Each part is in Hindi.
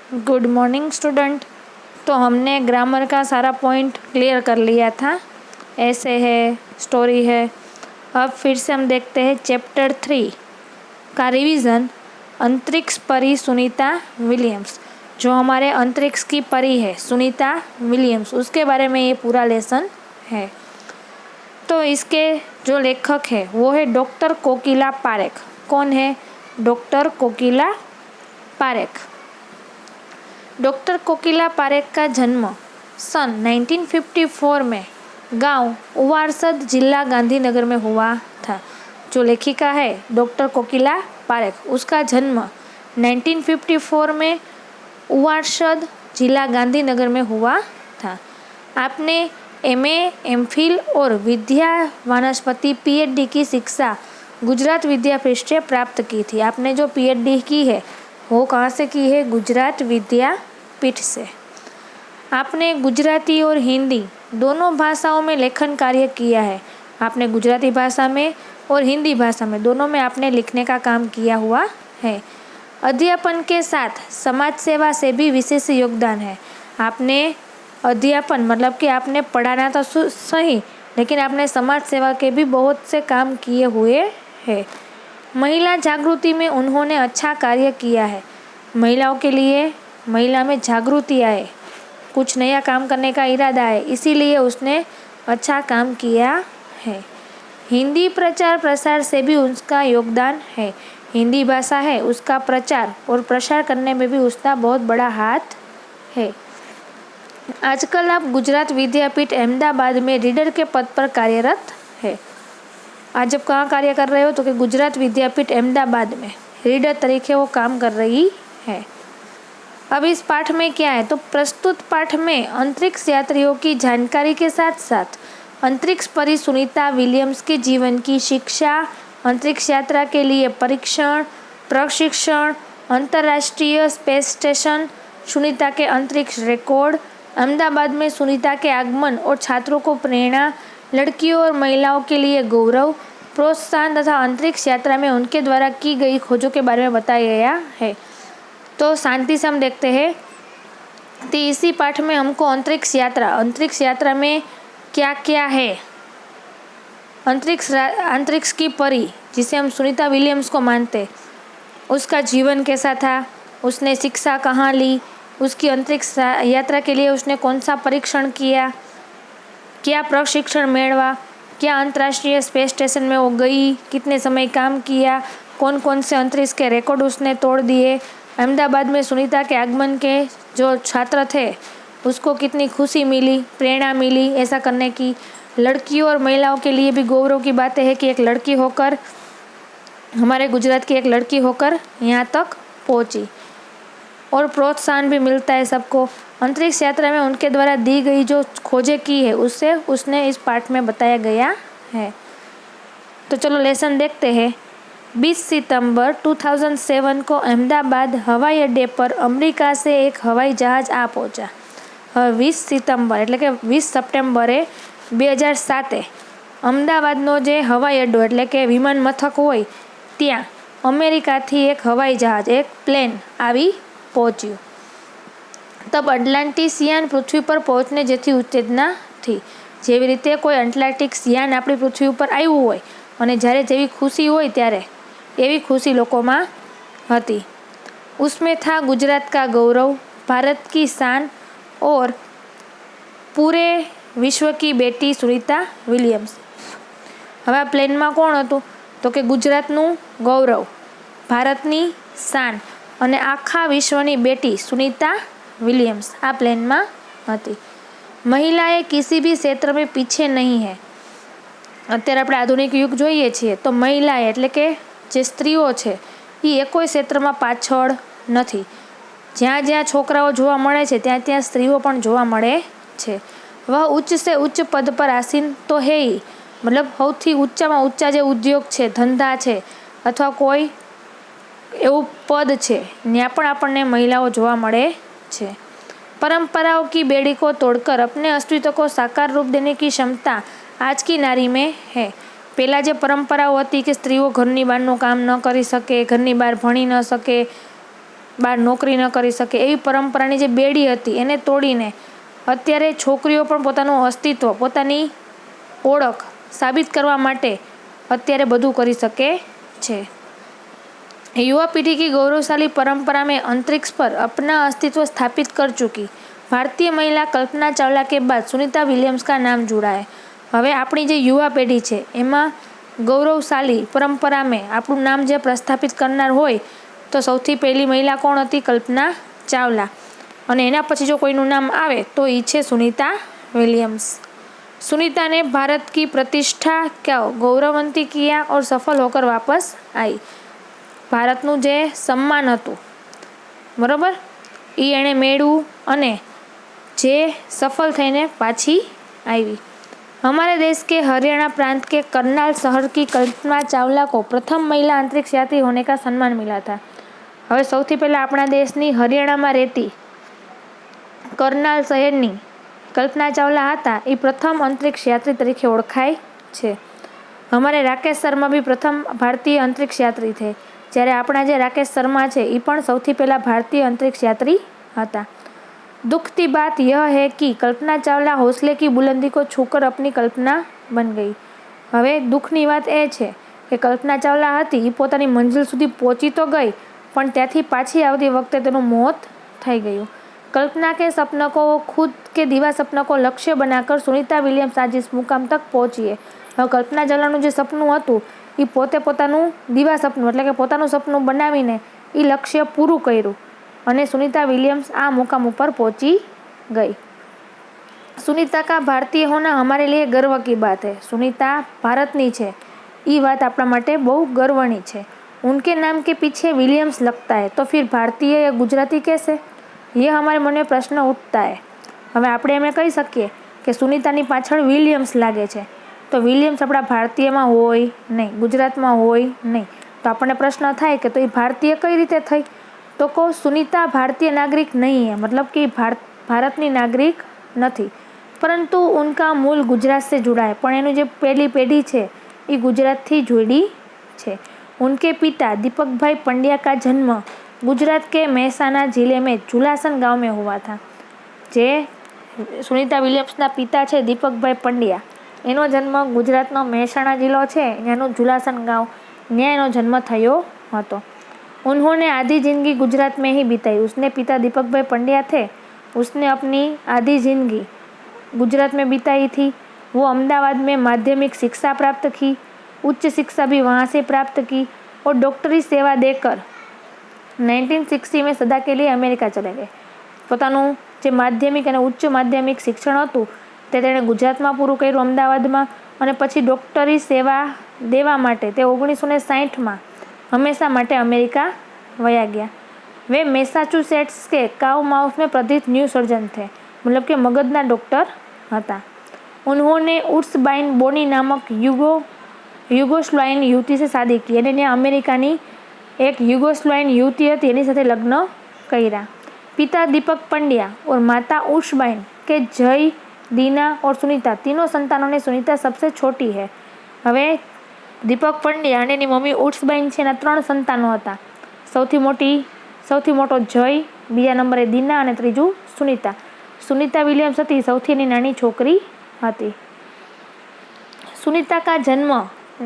Good morning student. तो हमने ग्रामर का सारा पॉइंट क्लियर कर लिया था। ऐसे है, स्टोरी है। अब फिर से हम देखते हैं चैप्टर 3 का रिवीजन। अंतरिक्ष परी सुनीता विलियम्स, जो हमारे अंतरिक्ष की परी है सुनीता विलियम्स, उसके बारे में ये पूरा लेसन है। तो इसके जो लेखक है वो है डॉक्टर कोकिला पारेख। कौन है? डॉक्टर कोकिला पारेख। डॉक्टर कोकिला पारेख का जन्म सन 1954 में गांव उवारसद, जिला गांधीनगर में हुआ था। जो लेखिका है डॉक्टर कोकिला पारेख, उसका जन्म 1954 में उवारसद, जिला गांधीनगर में हुआ था। आपने एमए, एमफिल और विद्या वानस्पति पीएचडी की शिक्षा गुजरात विद्यापीठ से प्राप्त की थी। आपने जो पीएचडी की है वो कहाँ से की है? गुजरात विद्यापीठ से। आपने गुजराती और हिंदी दोनों भाषाओं में लेखन कार्य किया है। आपने गुजराती भाषा में और हिंदी भाषा में दोनों में आपने लिखने का काम किया हुआ है। अध्यापन के साथ समाज सेवा से भी विशेष योगदान है। आपने अध्यापन मतलब कि आपने पढ़ाना तो सही, लेकिन आपने समाज सेवा के भी बहुत से काम किए हुए हैं। महिला जागृति में उन्होंने अच्छा कार्य किया है। महिलाओं के लिए महिला में जागृति आए, कुछ नया काम करने का इरादा है, इसीलिए उसने अच्छा काम किया है। हिंदी प्रचार प्रसार से भी उसका योगदान है। हिंदी भाषा है उसका प्रचार और प्रसार करने में भी उसका बहुत बड़ा हाथ है। आजकल आप गुजरात विद्यापीठ अहमदाबाद में रीडर के पद पर कार्यरत है। आज आप कहाँ कार्य कर रहे हो? तो कि गुजरात विद्यापीठ अहमदाबाद में रीडर तरीके वो काम कर रही है। अब इस पाठ में क्या है? तो प्रस्तुत पाठ में अंतरिक्ष यात्रियों की जानकारी के साथ साथ अंतरिक्ष परी सुनीता विलियम्स के जीवन की शिक्षा, अंतरिक्ष यात्रा के लिए परीक्षण, प्रशिक्षण, अंतर्राष्ट्रीय स्पेस स्टेशन, सुनीता के अंतरिक्ष रिकॉर्ड, अहमदाबाद में सुनीता के आगमन और छात्रों को प्रेरणा, लड़कियों और महिलाओं के लिए गौरव, प्रोत्साहन तथा अंतरिक्ष यात्रा में उनके द्वारा की गई खोजों के बारे में बताया गया है। तो शांति से हम देखते हैं। तो इसी पाठ में हमको अंतरिक्ष यात्रा में क्या क्या है, अंतरिक्ष की परी जिसे हम सुनीता विलियम्स को मानते, उसका जीवन कैसा था, उसने शिक्षा कहाँ ली, उसकी अंतरिक्ष यात्रा के लिए उसने कौन सा परीक्षण किया, क्या प्रशिक्षण मेळवा, क्या अंतर्राष्ट्रीय स्पेस स्टेशन में वो गई, कितने समय काम किया, कौन कौन से अंतरिक्ष के रिकॉर्ड उसने तोड़ दिए, अहमदाबाद में सुनीता के आगमन के जो छात्र थे उसको कितनी खुशी मिली, प्रेरणा मिली ऐसा करने की। लड़कियों और महिलाओं के लिए भी गौरव की बातें है कि एक लड़की होकर, हमारे गुजरात की एक लड़की होकर यहाँ तक पहुँची, और प्रोत्साहन भी मिलता है सबको। अंतरिक्ष यात्रा में उनके द्वारा दी गई जो खोजें की है उससे उसने इस पाठ में बताया गया है। तो चलो लेसन देखते हैं। 20 सितंबर 2007 को अहमदाबाद हवाई अड्डे पर अमेरिका से एक हवाई जहाज आ पहुंचा। 20 सितंबर એટલે કે 20 સપ્ટેમ્બરે 2007 અમદાવાદનો જે હવાઈ અડ્ડો એટલે કે વિમાન મથક હોય ત્યાં અમેરિકાથી એક હવાઈ જહાજ, એક પ્લેન આવી પહોંચ્યું। तब अटलांटिस यान पृथ्वी पर पहुंचने जैसी उत्तेजना थी। જેવી રીતે કોઈ એટલાન્ટિક્સ યાન આપણી પૃથ્વી ઉપર આવ્યું હોય અને જ્યારે જેવી ખુશી હોય ત્યારે એવી खुशी लोगों में हती। उसमें था गुजरात का गौरव, भारत की शान और पूरे विश्व की बेटी सुनीता विलियम्स। हवा प्लेन में कोण हतुं? तो कि गुजरातनु गौरव, भारतनी शान अने आखा विश्वनी बेटी सुनीता विलियम्स आ प्लेन में हती। महिलाएं किसी भी क्षेत्र में पीछे नहीं है। अत्यारे आपणे आधुनिक युग जोईए छीए तो महिलाएं એટલે કે જે સ્ત્રીઓ છે એ એકોય ક્ષેત્રમાં પાછળ નથી। જ્યાં જ્યાં છોકરાઓ જોવા મળે છે ત્યાં ત્યાં સ્ત્રીઓ પણ જોવા મળે છે। वह उच्च से उच्च पद पर आसीन तो है ही, मतलब સૌથી ઊંચામાં ઊંચા જે ઉદ્યોગ છે, ધંધા છે અથવા કોઈ એવું પદ છે ત્યાં પણ આપણને મહિલાઓ જોવા મળે છે। परंपराओं की बेड़ी को तोड़कर अपने अस्तित्व को साकार रूप देने की क्षमता आज की नारी में है। पहला जो परंपराओं थी कि स्त्रीओ घरनी बहारनुं काम न करी सके, घरनी बहार भणी न सके, બહાર નોકરી ન કરી શકે એવી પરંપરાની જે બેડી હતી એને તોડીને અત્યારે છોકરીઓ પણ પોતાનું અસ્તિત્વ, પોતાની ઓળખ સાબિત કરવા માટે અત્યારે બધું કરી શકે છે। युवा पीढ़ी की गौरवशाली परंपरा में अंतरिक्ष पर अपना अस्तित्व स्थापित कर चुकी भारतीय महिला कल्पना चावला के बाद सुनीता विलियम्स का नाम जुड़ा है। હવે આપણી જે યુવા પેઢી છે એમાં ગૌરવશાલી પરંપરા મેં આપણું નામ જે પ્રસ્થાપિત કરનાર હોય તો સૌથી પહેલી મહિલા કોણ હતી? કલ્પના ચાવલા। અને એના પછી જો કોઈનું નામ આવે તો એ છે સુनीता विलियम्स। सुनीता ने भारत की प्रतिष्ठा क्या गौरवंती किया और सफल होकर वापस आई। ભારતનું જે સન્માન હતું બરાબર એ એણે મેળવ્યું અને જે સફળ થઈને પાછી આવી। हमारे देश के हरियाणा प्रांत के करनाल शहर की कल्पना चावला को प्रथम महिला अंतरिक्ष यात्री होने का सम्मान मिला था। હવે સૌથી પહેલા આપણા દેશની હરિયાણામાં રહેતી કરનાલ શહેરની કલ્પના ચાવલા હતા એ પ્રથમ અંતરિક્ષ યાત્રી તરીકે ઓળખાય છે। हमारे राकेश शर्मा भी प्रथम भारतीय अंतरिक्ष यात्री थे। જ્યારે આપણા જે રાકેશ શર્મા છે એ પણ સૌથી પહેલા ભારતીય અંતરિક્ષ યાત્રી હતા। दुख की बात यह है कि कल्पना चावला हौसले की बुलंदी को छूकर अपनी कल्पना बन गई। હવે દુઃખની વાત એ છે કે કલ્પના ચાવલા હતી એ પોતાની મંજિલ સુધી પહોંચી તો ગઈ પણ ત્યાંથી પાછી આવતી વખતે તેનું મોત થઈ ગયું। कल्पना के सपनों को खुद के दीवा सपनों को लक्ष्य बनाकर सुनीता विलियम्स आज इस मुकाम तक पहुंची है। હવે કલ્પના ચાવલાનું જે સપનું હતું એ પોતે પોતાનું દીવા સપનું એટલે કે પોતાનું સપનું બનાવીને એ લક્ષ્ય પૂરું કર્યું અને सुनीता विलियम्स આ मुकाम ઉપર પહોંચી गई। सुनीता का भारतीय होना हमारे लिए गर्व की बात है। सुनीता भारतनी છે ये बात अपना માટે બહુ गर्वनी છે। उनके नाम के पीछे विलियम्स लगता है तो फिर भारतीय या गुजराती कैसे? ये हमारे मन में प्रश्न उठता है। હવે આપણે એમ કહી શકીએ કે સુનિતાની પાછળ વિલિયમ્સ લાગે છે તો વિલિયમ્સ આપણા ભારતીયમાં હોય નહીં, ગુજરાતમાં હોય નહીં, તો આપણને પ્રશ્ન થાય કે તો એ ભારતીય કઈ રીતે થઈ? तो को सुनीता भारतीय नागरिक नहीं है, मतलब कि भारतनी नागरिक नहीं, परंतु उनका मूल गुजरात से जुड़ा है। पण एनु जे पहली पेढ़ी है ये गुजरात थी जुड़ी है। उनके पिता दीपक भाई पंड्या का जन्म गुजरात के मेहसाणा जिले में झुलासन गांव में हुआ था। जे सुनीता विलियम्सना पिता है दीपक भाई पंड्या एनो जन्म गुजरातनो मेहसाणा जिलो है त्यानुं झुलासन गांव त्यां एनो जन्म थयो हतो। उन्होंने आधी जिंदगी गुजरात में ही बिताई। उसने पिता दीपक भाई पंड्या थे, उसने अपनी आधी जिंदगी गुजरात में बिताई थी। वो अहमदाबाद में माध्यमिक शिक्षा प्राप्त की, उच्च शिक्षा भी वहाँ से प्राप्त की और डॉक्टरी सेवा देकर 1960 में सदा के लिए अमेरिका चले गए। પોતાનું જે માધ્યમિક અને ઉચ્ચ માધ્યમિક શિક્ષણ હતું તે તેણે ગુજરાતમાં પૂરું કર્યું અમદાવાદમાં અને પછી ડૉક્ટરી સેવા દેવા માટે તે 1960માં हमेशा माटे अमेरिका वया गया। वे मैसाचुसेट्स के काउ माउथ में प्रसिद्ध न्यू सर्जन थे, मतलब के मगजना डॉक्टर हता। उन्होंने उर्सबाइन बोनी नामक युगोस्लावियन युवती से शादी की અને अमेरिकानी एक युगोस्लावियन युवती हती एनी साथे लग्न कर्या। पिता दीपक पंड्या और माता उर्सबाइन के जय, दीना और सुनीता तीनों संतानों ने सुनीता सबसे छोटी है। हवे दीपक पंड्या અને એની મમ્મી ઉર્સબાઈન છે એના 3 સંતાનો હતા। સૌથી મોટો જય, બીજા નંબરે દીના અને ત્રીજું સુનીતા। सुनीता विलियम्स હતી સૌથી નાની છોકરી હતી। सुनीता का जन्म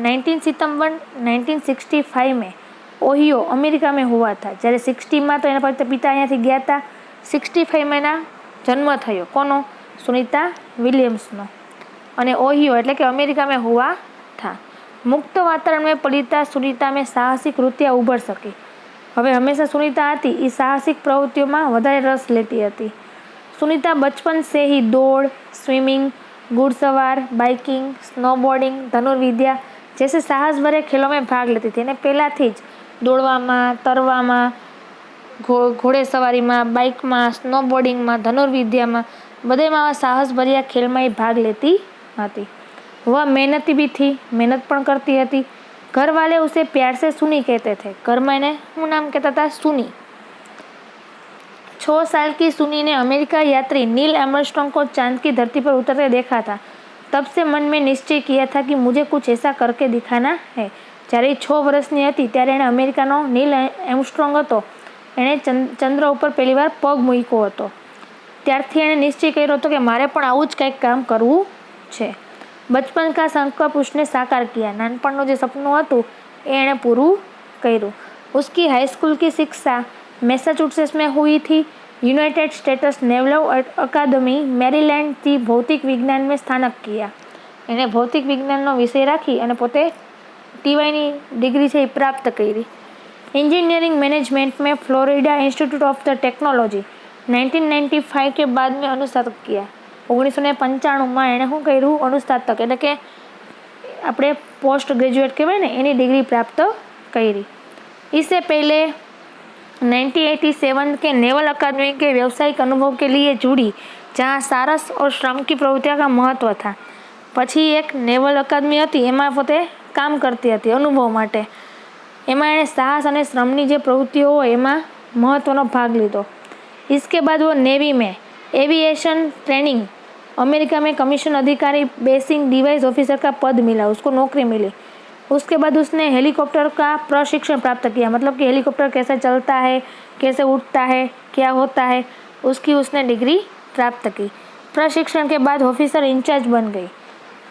19 सितंबर 1965 में ओहियो अमेरिका में हुआ था। જ્યારે 60 में तो એના पिता અહીંયાથી ગયા હતા। 65 में એના જન્મ થયો કોનો? सुनीता विलियम्सનો અને ઓહિયો એટલે કે અમેરિકા में हुआ था। मुक्त वातावरण में पलीता सुनीता में साहसिक वृत्तियाँ उभर सकी। હવે હંમેશા સુનીતા હતી એ સાહસિક પ્રવૃત્તિઓમાં વધારે રસ લેતી હતી। सुनीता बचपन से ही दौड़, स्विमिंग, घुड़सवार, बाइकिंग, स्नोबोर्डिंग, धनुर्विद्या जैसे साहस भरे खेलों में भाग लेती थी। એને પહેલાંથી જ દોડવામાં, તરવામાં, ઘોડેસવારીમાં, બાઇકમાં, સ્નોબોર્ડિંગમાં, ધનુર્વિદ્યામાં બધેમાં સાહસ ભર્યા ખેલમાં એ ભાગ લેતી હતી। वह मेहनती भी थी, मेहनत पण करती थी। घर वाले उसे प्यार से सुनी कहते थे। घर में इन्हें શું નામ कहता था? सुनी। 6 साल की सुनी ने अमेरिका यात्री नील आर्मस्ट्रांग को चांद की धरती पर उतरते देखा था। तब से मन में निश्चय किया था कि मुझे कुछ ऐसा करके दिखाना है। જ્યારે 6 વર્ષની હતી ત્યારે એણે અમેરિકાનો નીલ આર્મસ્ટ્રોંગ હતો એણે ચંદ્ર ઉપર પહેલીવાર પગ મૂક્યો હતો. ત્યારથી એણે નિશ્ચય કર્યો હતો કે મારે પણ આવું જ કંઈક કામ કરવું છે. બચપન કા સંકલ્પ उसने साकार किया. નાનપણનું જે સપનું હતું એ એણે પૂરું કર્યું. उसकी हाई स्कूल की शिक्षा मैसाचुसेट्स में हुई थी. यूनाइटेड स्टेट्स नेवल अकादमी मेरीलैंड થી ભૌતિક વિજ્ઞાન में સ્નાતક किया. એણે ભૌતિક વિજ્ઞાનનો વિષય રાખી અને પોતે ટીવાયની ડિગ્રી છે એ પ્રાપ્ત કરી. इंजीनियरिंग मैनेजमेंट में Florida institute of the technology 1995 के बाद में अनुस्नातक किया. 1995 એણે શું કર્યું? અનુસ્નાતક એટલે કે આપણે પોસ્ટ ગ્રેજ્યુએટ કહેવાય ને એની ડિગ્રી પ્રાપ્ત કરી. इससे पहले 1987 के नेवल अकादमी के व्यावसायिक अनुभव के लिए जुड़ी, जहाँ साहस और श्रम की प्रवृत्तियों का महत्व था. પછી એક નેવલ અકાદમી હતી એમાં પોતે કામ કરતી હતી અનુભવ માટે. એમાં એણે સાહસ અને શ્રમની જે પ્રવૃત્તિઓ હોય એમાં મહત્વનો ભાગ લીધો. इसके बाद वो नेवी में एविएशन ट्रेनिंग अमेरिका में कमीशन अधिकारी बेसिंग डिवाइस ऑफिसर का पद मिला, उसको नौकरी मिली. उसके बाद उसने हेलीकॉप्टर का प्रशिक्षण प्राप्त किया, मतलब कि हेलीकॉप्टर कैसे चलता है, कैसे उड़ता है, क्या होता है, उसकी उसने डिग्री प्राप्त की. प्रशिक्षण के बाद ऑफिसर इंचार्ज बन गई.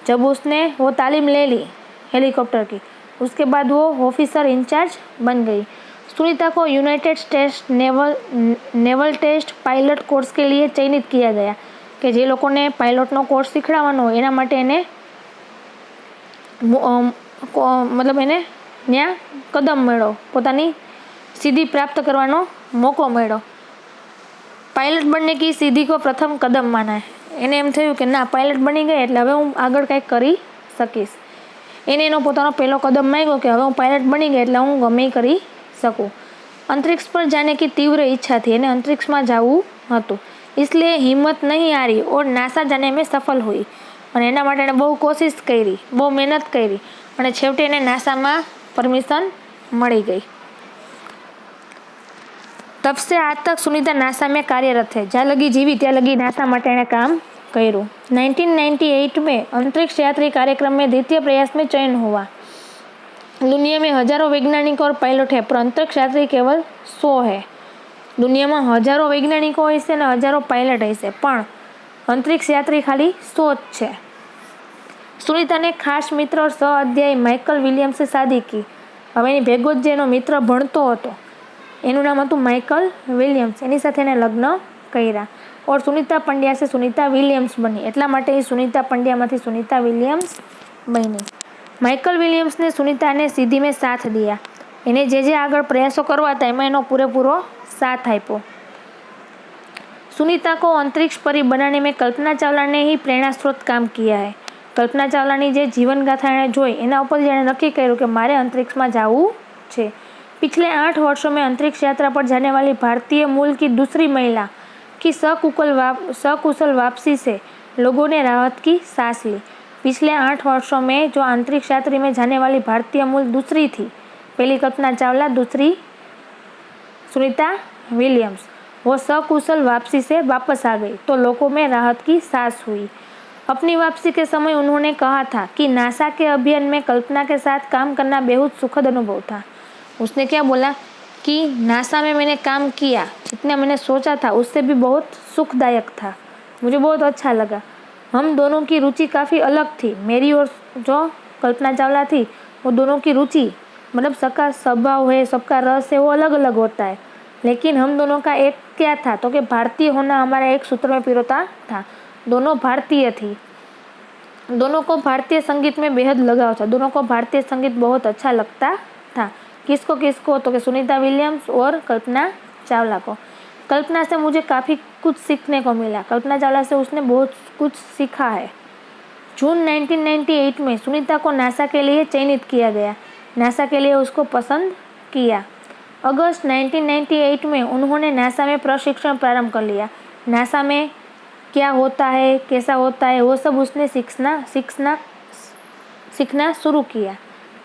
जब उसने वो तालीम ले ली हेलीकॉप्टर की, उसके बाद वो ऑफिसर इंचार्ज बन गई. सुनीता को United States naval test pilot course के लिए चयनित किया गया કે જે લોકોને પાયલોટનો કોર્સ શીખડાવવાનો હોય એના માટે એને મતલબ એને ત્યાં કદમ મળ્યો, પોતાની સિદ્ધિ પ્રાપ્ત કરવાનો મોકો મળ્યો. પાયલટ બનને કી સિદ્ધિ કો પ્રથમ કદમ માના. એને એમ થયું કે ના, પાયલટ બની ગઈ એટલે હવે હું આગળ કંઈક કરી શકીશ. એને એનો પોતાનો પહેલો કદમ માંગ્યો કે હવે હું પાયલટ બની ગઈ એટલે હું ગમે કરી सकूं. अंतरिक्ष पर जाने की तीव्र इच्छा थी. એને અંતરિક્ષમાં જવું હતું. इसलिए हिम्मत नहीं हारी और नासा जाने में सफल हुई. અને એના માટે એને બહુ કોશિશ કરી, બહુ મહેનત કરી અને છેવટે એને નાસામાં પરમિશન મળી ગઈ. तब से आज तक सुनीता नासा में कार्यरत है. જ્યાં લગી જીવી ત્યાં લગી નાસા માટે એણે કામ કર્યું. 1998 में अंतरिक्ष यात्री कार्यक्रम में द्वितीय प्रयास में चयन हुआ. दुनिया में हजारों वैज्ञानिक और पायलट है, पर अंतरिक्ष यात्री केवल 100 है. દુનિયામાં હજારો વૈજ્ઞાનિકો હોય છે અને હજારો પાયલટ હોય છે, પણ અંતરિક્ષ યાત્રી ખાલી 100 જ છે. સુનિતાને ખાસ મિત્ર और સહ અધ્યાયી માઇકલ વિલિયમ્સે શાદી કી. હવે એની ભેગો જ જે એનો મિત્ર ભણતો હતો એનું નામ હતું માઇકલ વિલિયમ્સ. એની સાથે એને લગ્ન કર્યા. और सुनीता पंड्या से सुनीता विलियम्स बनी. એટલા માટે એ સુનિતા પંડ્યામાંથી સુનિતા વિલિયમ્સ બની. માઇકલ વિલિયમ્સ ने सुनीता ने सिद्धि में साथ दिया. એને જે આગળ પ્રયાસો કરવા હતા એમાં એનો પૂરેપૂરો साथ आप्यो. सुनीता को अंतरिक्ष परी बनाने में कल्पना चावला ने ही प्रेरणा स्रोत काम किया है. कल्पना चावलानी જે જીવન ગાથા એણે જોઈ એના ઉપર એણે નક્કી કર્યું કે મારે અંતરિક્ષમાં જવું છે. पिछले 8 वर्षों में अंतरिक्ष यात्रा पर जाने वाली भारतीय मूल की दूसरी महिला की सकुशल वापसी से लोगों ने राहत की सांस ली. पिछले 8 वर्षों में जो अंतरिक्ष यात्री में जाने वाली भारतीय मूल दूसरी थी, पहली कल्पना चावला, दूसरी सुनीता विलियम्स, वो सकुशल वापसी से वापस आ गई तो लोगों में राहत की सांस हुई. अपनी वापसी के समय उन्होंने कहा था कि नासा के अभियान में कल्पना के साथ काम करना बेहद सुखद अनुभव था. उसने क्या बोला कि नासा में मैंने काम किया, जितना मैंने सोचा था उससे भी बहुत सुखदायक था. मुझे बहुत अच्छा लगा. हम दोनों की रुचि काफ़ी अलग थी. मेरी और जो कल्पना चावला थी वो दोनों की रुचि, मतलब सबका स्वभाव है, सबका रस है, वो अलग अलग होता है. लेकिन हम दोनों का एक क्या था तो कि भारतीय होना हमारा एक सूत्र में पिरोता था. दोनों भारतीय थी. दोनों को भारतीय संगीत में बेहद लगाव था. दोनों को भारतीय संगीत बहुत अच्छा लगता था. किसको किसको तो कि सुनीता विलियम्स और कल्पना चावला को. कल्पना से मुझे काफ़ी कुछ सीखने को मिला. कल्पना चावला से उसने बहुत कुछ सीखा है. जून 1998 में सुनीता को नासा के लिए चयनित किया गया. नासा के लिए उसको पसंद किया. अगस्त 1998 में उन्होंने नासा में प्रशिक्षण प्रारंभ कर लिया. नासा में क्या होता है, कैसा होता है, वो सब उसने सीखना शुरू किया.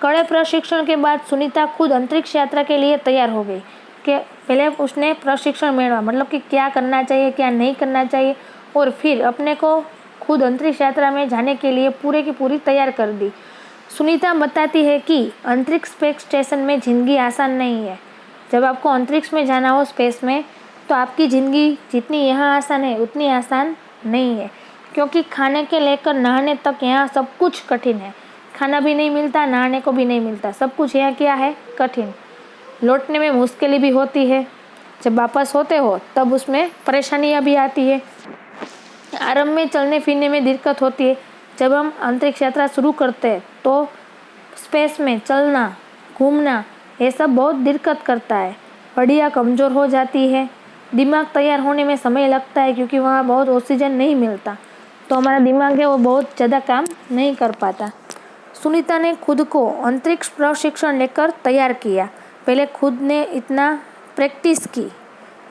कड़े प्रशिक्षण के बाद सुनीता खुद अंतरिक्ष यात्रा के लिए तैयार हो गई. कि पहले उसने प्रशिक्षण मेलवा, मतलब कि क्या करना चाहिए, क्या नहीं करना चाहिए, और फिर अपने को खुद अंतरिक्ष यात्रा में जाने के लिए पूरे की पूरी तैयार कर दी. सुनीता बताती है कि अंतरिक्ष स्पेस स्टेशन में ज़िंदगी आसान नहीं है. जब आपको अंतरिक्ष में जाना हो, स्पेस में, तो आपकी ज़िंदगी जितनी यहाँ आसान है उतनी आसान नहीं है, क्योंकि खाने के लेकर नहाने तक यहाँ सब कुछ कठिन है। खाना भी नहीं मिलता, नहाने को भी नहीं मिलता, सब कुछ यहाँ क्या है, कठिन। लौटने में मुश्किलें भी होती है, जब वापस होते हो तब उसमें परेशानियाँ भी आती है। आरंभ में चलने फिरने में दिक्कत होती है। जब हम अंतरिक्ष यात्रा शुरू करते हैं तो स्पेस में चलना, घूमना, ये सब बहुत दिक्कत करता है। हड्डियाँ कमज़ोर हो जाती है, दिमाग तैयार होने में समय लगता है, क्योंकि वहाँ बहुत ऑक्सीजन नहीं मिलता, तो हमारा दिमाग है वो बहुत ज़्यादा काम नहीं कर पाता। सुनीता ने खुद को अंतरिक्ष प्रशिक्षण लेकर तैयार किया। पहले खुद ने इतना प्रैक्टिस की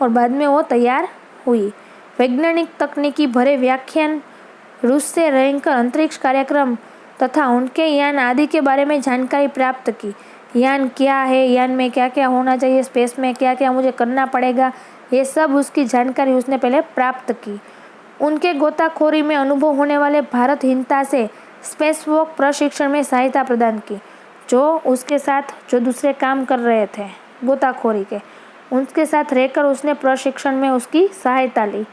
और बाद में वो तैयार हुई। वैज्ञानिक तकनीकी भरे व्याख्यान, रूस से रहकर अंतरिक्ष कार्यक्रम तथा उनके यान आदि के बारे में जानकारी प्राप्त की। यान क्या है, यान में क्या क्या होना चाहिए, स्पेस में क्या क्या मुझे करना पड़ेगा, ये सब उसकी जानकारी उसने पहले प्राप्त की। उनके गोताखोरी में अनुभव होने वाले भारतहीनता से स्पेस वॉक प्रशिक्षण में सहायता प्रदान की। जो उसके साथ जो दूसरे काम कर रहे थे गोताखोरी के, उनके साथ रहकर उसने प्रशिक्षण में उसकी सहायता ली।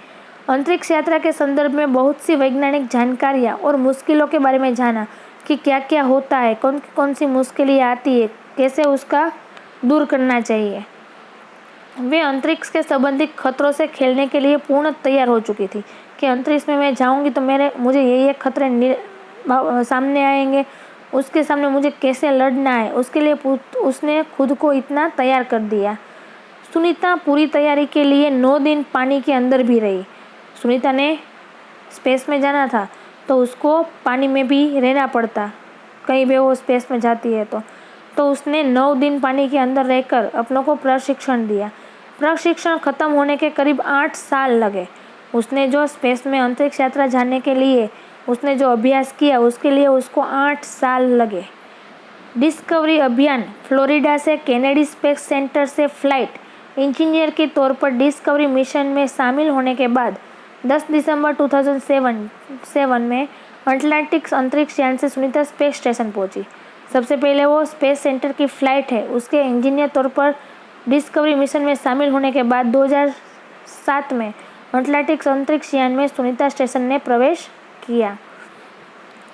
अंतरिक्ष यात्रा के संदर्भ में बहुत सी वैज्ञानिक जानकारियाँ और मुश्किलों के बारे में जाना कि क्या क्या होता है, कौन कौन सी मुश्किलें आती है, कैसे उसका दूर करना चाहिए। वे अंतरिक्ष के संबंधित खतरों से खेलने के लिए पूर्ण तैयार हो चुकी थी कि अंतरिक्ष में मैं जाऊंगी तो मुझे ये खतरे सामने आएंगे, उसके सामने मुझे कैसे लड़ना है, उसके लिए उसने खुद को इतना तैयार कर दिया। सुनीता पूरी तैयारी के लिए 9 दिन पानी के अंदर भी रही। सुनीता ने स्पेस में जाना था तो उसको पानी में भी रहना पड़ता, कहीं भी वो स्पेस में जाती है तो उसने 9 दिन पानी के अंदर रहकर अपनों को प्रशिक्षण दिया। प्रशिक्षण खत्म होने के करीब 8 साल लगे। उसने जो स्पेस में अंतरिक्ष यात्रा जाने के लिए उसने जो अभ्यास किया उसके लिए उसको 8 साल लगे। डिस्कवरी अभियान, फ्लोरिडा से केनेडी स्पेस सेंटर से फ्लाइट इंजीनियर के तौर पर डिस्कवरी मिशन में शामिल होने के बाद 10 दिसंबर 2007 में अटलांटिक अंतरिक्ष यान से सुनीता स्पेस स्टेशन पहुंची। सबसे पहले वो स्पेस सेंटर की फ्लाइट है उसके इंजीनियर तौर पर डिस्कवरी मिशन में शामिल होने के बाद 2007 में अटलांटिक अंतरिक्ष यान में सुनीता स्टेशन ने प्रवेश किया।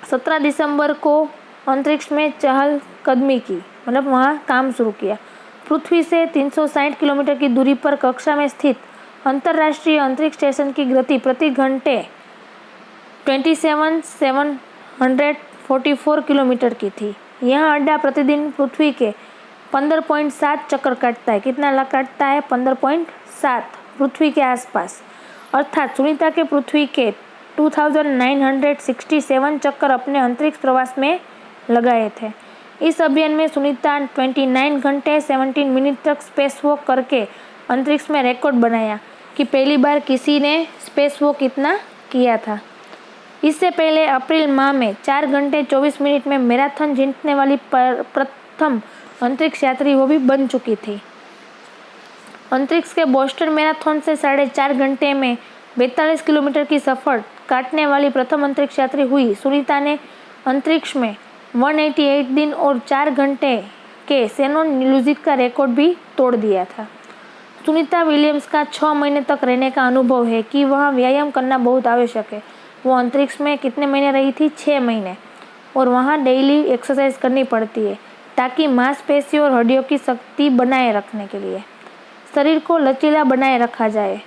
17 दिसंबर को अंतरिक्ष में चहलकदमी की, मतलब वहाँ काम शुरू किया। पृथ्वी से 360 किलोमीटर की दूरी पर कक्षा में स्थित अंतर्राष्ट्रीय अंतरिक्ष स्टेशन की गति प्रति घंटे 27,744 किलोमीटर की थी। यह अड्डा प्रतिदिन पृथ्वी के 15.7 चक्कर काटता है। कितना काटता है? 15.7 पृथ्वी के आसपास। अर्थात सुनीता के पृथ्वी के 2967 चक्कर अपने अंतरिक्ष प्रवास में लगाए थे। इस अभियान में सुनीता 29 घंटे 17 मिनट तक स्पेस वॉक करके अंतरिक्ष में रिकॉर्ड बनाया कि पहली बार किसी ने स्पेस वॉक इतना किया था। इससे पहले अप्रैल माह में 4 घंटे 24 मिनट में मैराथन जीतने वाली प्रथम अंतरिक्ष यात्री वो भी बन चुकी थी। अंतरिक्ष के बोस्टन मैराथन से 4.5 घंटे में 42 किलोमीटर की सफर काटने वाली प्रथम अंतरिक्ष यात्री हुई। सुनीता ने अंतरिक्ष में 188 दिन और 4 घंटे के सेनोन लूजिक का रिकॉर्ड भी तोड़ दिया था। सुनीता विलियम्स का 6 महीने तक रहने का अनुभव है कि वहाँ व्यायाम करना बहुत आवश्यक है। वो अंतरिक्ष में कितने महीने रही थी? 6 महीने। और वहाँ डेली एक्सरसाइज करनी पड़ती है ताकि मांसपेशियों और हड्डियों की शक्ति बनाए रखने के लिए शरीर को लचीला बनाए रखा जाए।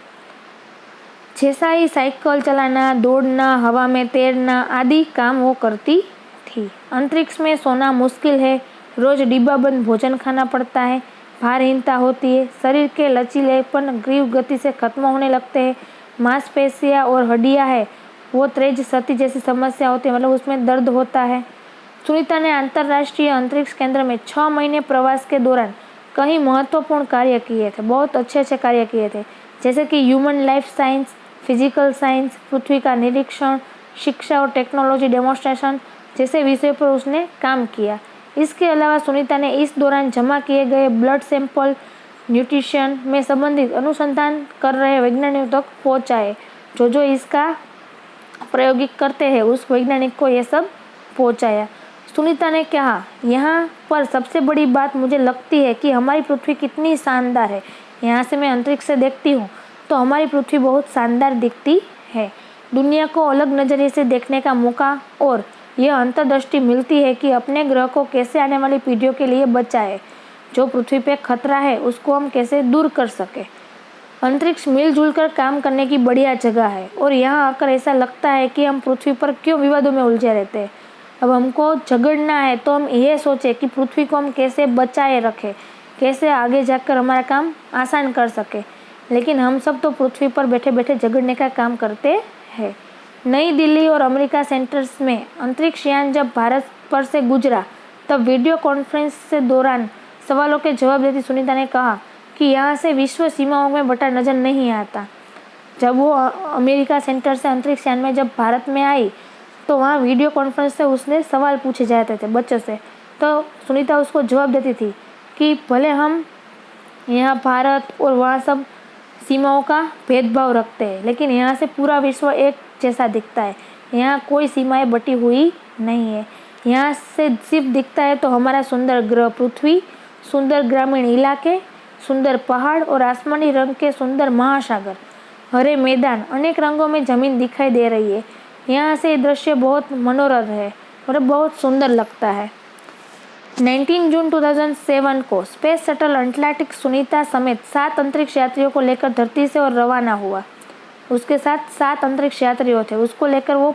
जैसा ही साइकिल चलाना, दौड़ना, हवा में तैरना आदि काम वो करती थी। अंतरिक्ष में सोना मुश्किल है, रोज डिब्बाबंद भोजन खाना पड़ता है, भारहीनता होती है, शरीर के लचीलेपन ग्रीव गति से खत्म होने लगते हैं, मांसपेशियाँ और हड्डियाँ है वो तेज सती जैसी समस्या होती है, मतलब उसमें दर्द होता है। सुनीता ने अंतर्राष्ट्रीय अंतरिक्ष केंद्र में 6 महीने प्रवास के दौरान कई महत्वपूर्ण कार्य किए थे, बहुत अच्छे कार्य किए थे, जैसे कि human life science, physical science, पृथ्वी का निरीक्षण, शिक्षा और टेक्नोलॉजी डेमोन्स्ट्रेशन जैसे विषय पर उसने काम किया। इसके अलावा सुनीता ने इस दौरान जमा किए गए ब्लड सैंपल न्यूट्रिशन में संबंधित अनुसंधान कर रहे वैज्ञानिकों तक पहुँचाए। जो इसका प्रायोगिक करते हैं उस वैज्ञानिक को ये सब पहुँचाया। सुनीता ने कहा, यहाँ पर सबसे बड़ी बात मुझे लगती है कि हमारी पृथ्वी कितनी शानदार है। यहाँ से मैं अंतरिक्ष से देखती हूँ तो हमारी पृथ्वी बहुत शानदार दिखती है। दुनिया को अलग नज़रिए से देखने का मौका और यह अंतर्दृष्टि मिलती है कि अपने ग्रह को कैसे आने वाली पीढ़ियों के लिए बचाए। जो पृथ्वी पे खतरा है उसको हम कैसे दूर कर सके। अंतरिक्ष मिलजुल कर काम करने की बढ़िया जगह है और यहाँ आकर ऐसा लगता है कि हम पृथ्वी पर क्यों विवादों में उलझे रहते हैं। अब हमको झगड़ना है तो हम ये सोचें कि पृथ्वी को हम कैसे बचाए रखें, कैसे आगे जाकर हमारा काम आसान कर सके। लेकिन हम सब तो पृथ्वी पर बैठे बैठे झगड़ने का काम करते हैं। नई दिल्ली और अमेरिका सेंटर्स में अंतरिक्ष यान जब भारत पर से गुजरा तब वीडियो कॉन्फ्रेंस से दौरान सवालों के जवाब देती सुनीता ने कहा कि यहाँ से विश्व सीमाओं में बटा नजर नहीं आता। जब वो अमेरिका सेंटर से अंतरिक्ष यान में जब भारत में आई तो वहाँ वीडियो कॉन्फ्रेंस से उसने सवाल पूछे जाते थे बच्चों से, तो सुनीता उसको जवाब देती थी कि भले हम यहाँ भारत और वहाँ सब सीमाओं का भेदभाव रखते हैं लेकिन यहाँ से पूरा विश्व एक जैसा दिखता है। यहाँ कोई सीमाएं बटी हुई नहीं है। यहाँ से सिर्फ दिखता है तो हमारा सुंदर ग्रह पृथ्वी, सुंदर ग्रामीण इलाके, सुंदर पहाड़ और आसमानी रंग के सुंदर महासागर, हरे मैदान, अनेक रंगों में जमीन दिखाई दे रही है। यहाँ से दृश्य बहुत मनोरम है और बहुत सुंदर लगता है। 19 जून 2007 को स्पेस शटल अटलांटिक सुनीता समेत 7 अंतरिक्ष यात्रियों को लेकर धरती से और रवाना हुआ। उसके साथ 7 अंतरिक्ष यात्रियों थे, उसको लेकर वो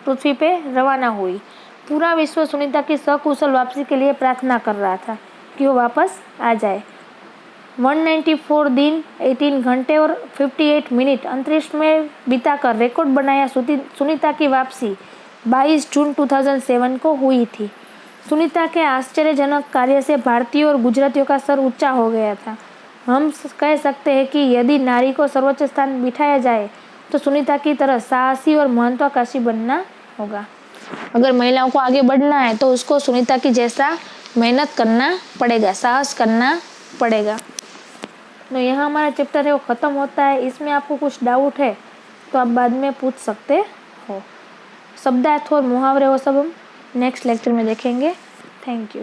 पृथ्वी पे रवाना हुई। पूरा विश्व सुनीता की सकुशल वापसी के लिए प्रार्थना कर रहा था कि वो वापस आ जाए। 194 दिन, 18 घंटे और 58 मिनट अंतरिक्ष में बिताकर रिकॉर्ड बनाया सुनीता की वापसी 22 जून 2007 को हुई थी। सुनीता के आश्चर्यजनक कार्य से भारतीयों और गुजरातियों का सर ऊंचा हो गया था। हम कह सकते हैं कि यदि नारी को सर्वोच्च स्थान बिठाया जाए तो सुनीता की तरह साहसी और महत्वाकांक्षी बनना होगा। अगर महिलाओं को आगे बढ़ना है तो उसको सुनीता की जैसा मेहनत करना पड़ेगा, साहस करना पड़ेगा। तो यहाँ हमारा चैप्टर है वो ख़त्म होता है। इसमें आपको कुछ डाउट है तो आप बाद में पूछ सकते हो। शब्दार्थ और मुहावरे वो सब हम नेक्स्ट लेक्चर में देखेंगे। Thank you.